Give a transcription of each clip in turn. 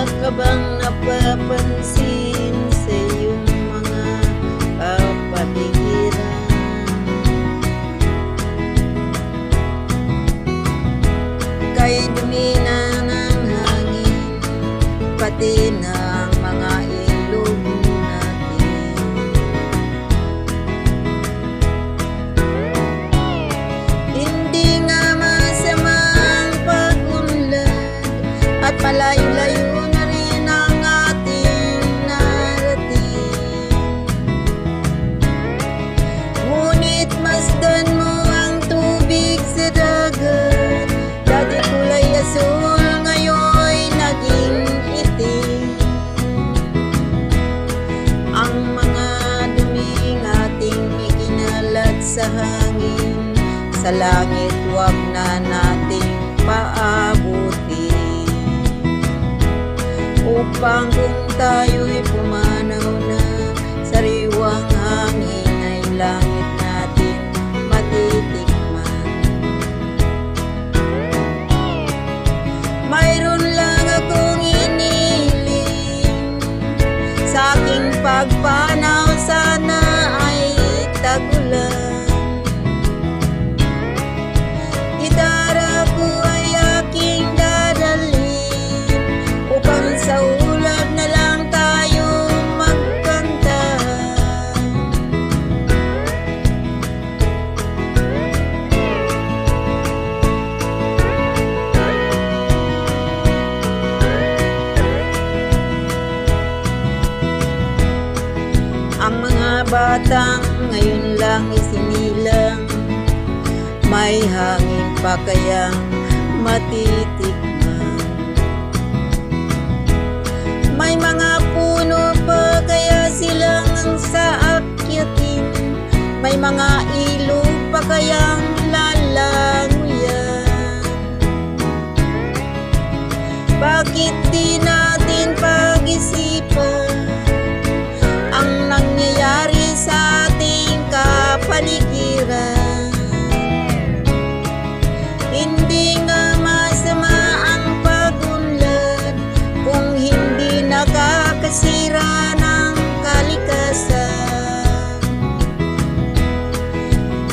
ka bang napapansin sa iyong mga kapaligiran? Kay dumi na ng hangin, pati na ang mga ilog natin. Hindi nga masama ang pag-unlad at malayo-layo na rin ang ating narating. Ngunit masdan mo ang tubig sa dagat, dati kulay asul, ngayon'y naging itim. Ang mga duming ating ikinalat sa hangin, sa langit wag na nating paabutin, upang kung tayo'y pumanaw na, sariwang hangin ay langit natin matitikman. Mayroon lang akong inihiling, sa aking pagpanaw sana ay tagulan. Gitara ko ay aking dadalhin, upang sa ulap na lang tayo magkanta. Ang mga batang ngayon lang isinilang, may hangin pa kayang matitikman? May mga puno pa kaya silang ang saakyatin? May mga ilog pa kayang lalanguyan? Bakit di natin pag-isipan ang nangyayari sa ating kapaligiran? Hindi nga masama ang pag-unlad kung hindi nakakasira ng kalikasan.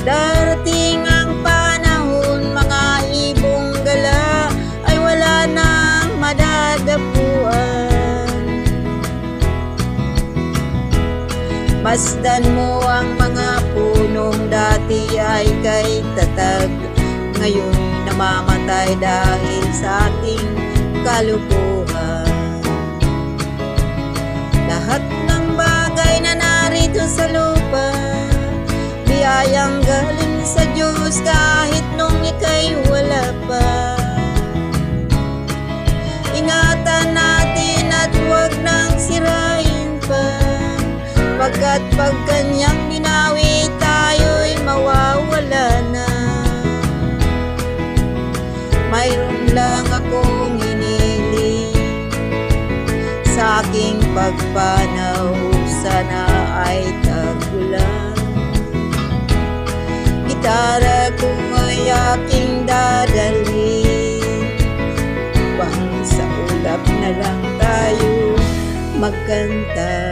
Darating ang panahon, mga ibong gala ay wala nang madadapuan. Masdan mo ang mga punong dati ay kay tatag, ngayon namamatay dahil sa ating kalukuhan. Lahat ng bagay na narito sa lupa, biyayang galing sa Diyos kahit nung ika'y wala pa. Ingatan natin at huwag nang sirain pa, pagkat pag kanyang binawi tayo'y mawawala na. Mayroon lang akong hiniling, sa aking pagpanaw sana ay tagulan. Gitara ko ay aking dadalhin, upang sa ulap na lang tayo magkanta.